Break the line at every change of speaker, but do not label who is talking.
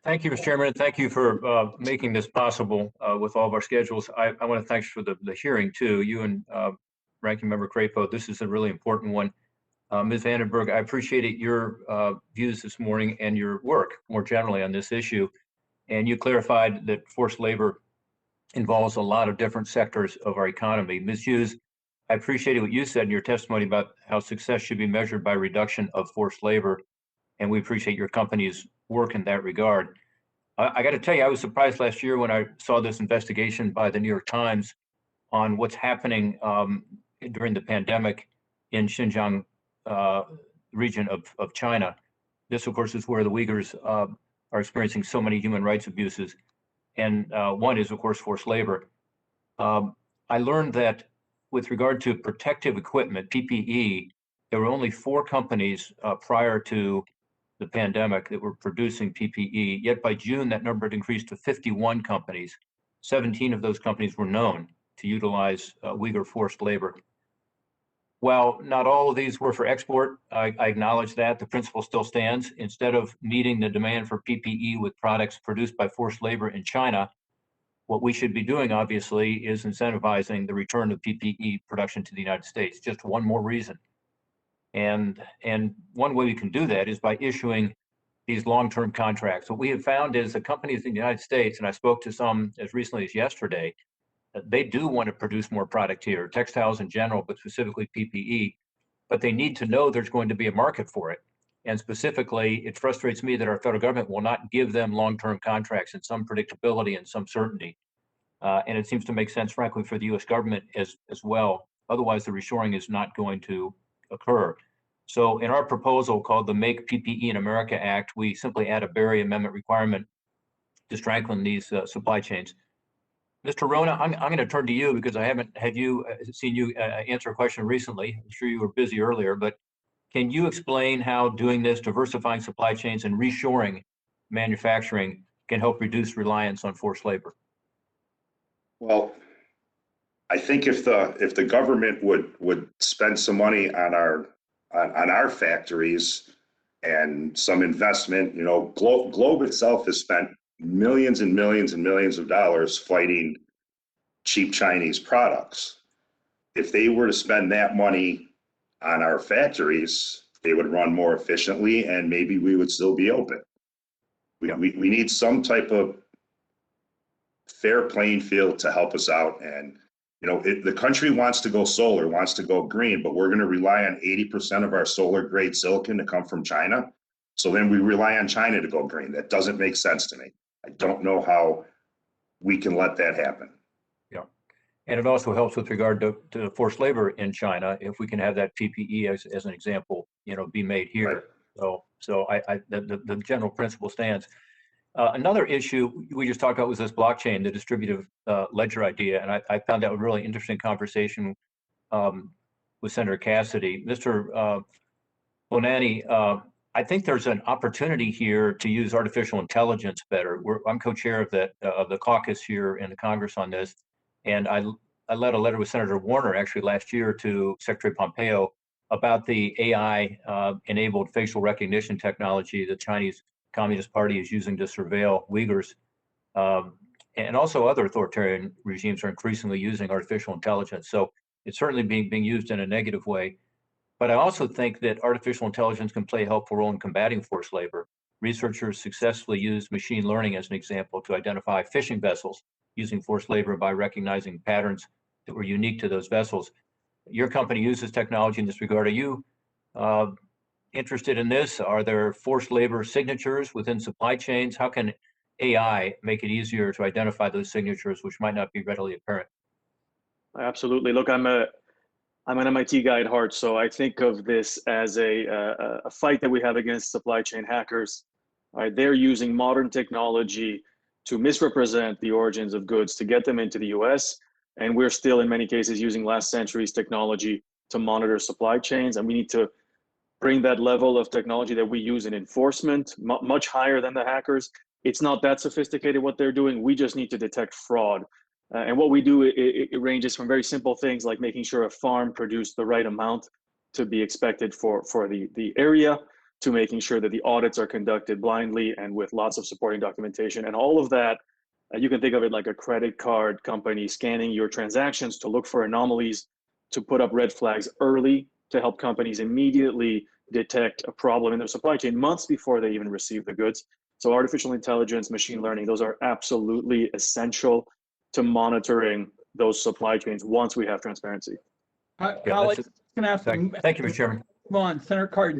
Thank you, Mr. Chairman, and thank you for making this possible with all of our schedules. I want to thank you for the hearing too. You and Ranking Member Crapo, this is a really important one. Ms. Vandenberg, I appreciated your views this morning and your work more generally on this issue. And you clarified that forced labor involves a lot of different sectors of our economy. Ms. Hughes, I appreciated what you said in your testimony about how success should be measured by reduction of forced labor, and we appreciate your company's work in that regard. I got to tell you, I was surprised last year when I saw this investigation by the New York Times on what's happening during the pandemic in Xinjiang region of China. This, of course, is where the Uyghurs are experiencing so many human rights abuses. And one is, of course, forced labor. I learned that with regard to protective equipment, PPE, there were only 4 companies prior to the pandemic that were producing PPE. Yet by June, that number had increased to 51 companies. 17 of those companies were known to utilize Uyghur forced labor. While not all of these were for export, I acknowledge that. The principle still stands. Instead of meeting the demand for PPE with products produced by forced labor in China, what we should be doing, obviously, is incentivizing the return of PPE production to the United States. Just one more reason. And one way we can do that is by issuing these long-term contracts. What we have found is that companies in the United States, and I spoke to some as recently as yesterday, they do want to produce more product here, textiles in general, but specifically PPE, but they need to know there's going to be a market for it. And specifically, it frustrates me that our federal government will not give them long-term contracts and some predictability and some certainty. And it seems to make sense, frankly, for the U.S. government as well. Otherwise, the reshoring is not going to occur. So in our proposal called the Make PPE in America Act, we simply add a Berry Amendment requirement to strengthen these supply chains. Mr. Rona, I'm going to turn to you because I haven't had you seen you answer a question recently. I'm sure you were busy earlier, but can you explain how doing this, diversifying supply chains and reshoring manufacturing can help reduce reliance on forced labor?
Well, I think if the government would spend some money on our factories and some investment, Globe itself has spent millions and millions and millions of dollars fighting cheap Chinese products. If they were to spend that money on our factories, they would run more efficiently and maybe we would still be open. We need some type of fair playing field to help us out. And, the country wants to go solar, wants to go green, but we're going to rely on 80% of our solar grade silicon to come from China. So then we rely on China to go green. That doesn't make sense to me. I don't know how we can let that happen. Yeah.
And it also helps with regard to forced labor in China, if we can have that PPE as an example, be made here. Right. So the general principle stands. Another issue we just talked about was this blockchain, the distributive ledger idea, and I found that a really interesting conversation with Senator Cassidy. Mr. Bonanni, I think there's an opportunity here to use artificial intelligence better. I'm co-chair of the caucus here in the Congress on this, and I led a letter with Senator Warner actually last year to Secretary Pompeo about the AI-enabled facial recognition technology the Chinese Communist Party is using to surveil Uyghurs. And also other authoritarian regimes are increasingly using artificial intelligence. So it's certainly being used in a negative way. But I also think that artificial intelligence can play a helpful role in combating forced labor. Researchers successfully used machine learning as an example to identify fishing vessels using forced labor by recognizing patterns that were unique to those vessels. Your company uses technology in this regard. Are you interested in this? Are there forced labor signatures within supply chains? How can AI make it easier to identify those signatures which might not be readily apparent?
Absolutely. Look, I'm an MIT guy at heart, so I think of this as a fight that we have against supply chain hackers. Right? They're using modern technology to misrepresent the origins of goods to get them into the US, and we're still in many cases using last century's technology to monitor supply chains, and we need to bring that level of technology that we use in enforcement much higher than the hackers. It's not that sophisticated what they're doing. We just need to detect fraud. And what we do, it ranges from very simple things like making sure a farm produced the right amount to be expected for the area, to making sure that the audits are conducted blindly and with lots of supporting documentation. And all of that, you can think of it like a credit card company scanning your transactions to look for anomalies, to put up red flags early, to help companies immediately detect a problem in their supply chain months before they even receive the goods. So artificial intelligence, machine learning, those are absolutely essential to monitoring those supply chains once we have transparency.
Yeah,
Alex,
that's
gonna have to
Thank you, Mr. Chairman.
move on. Senator Cardin.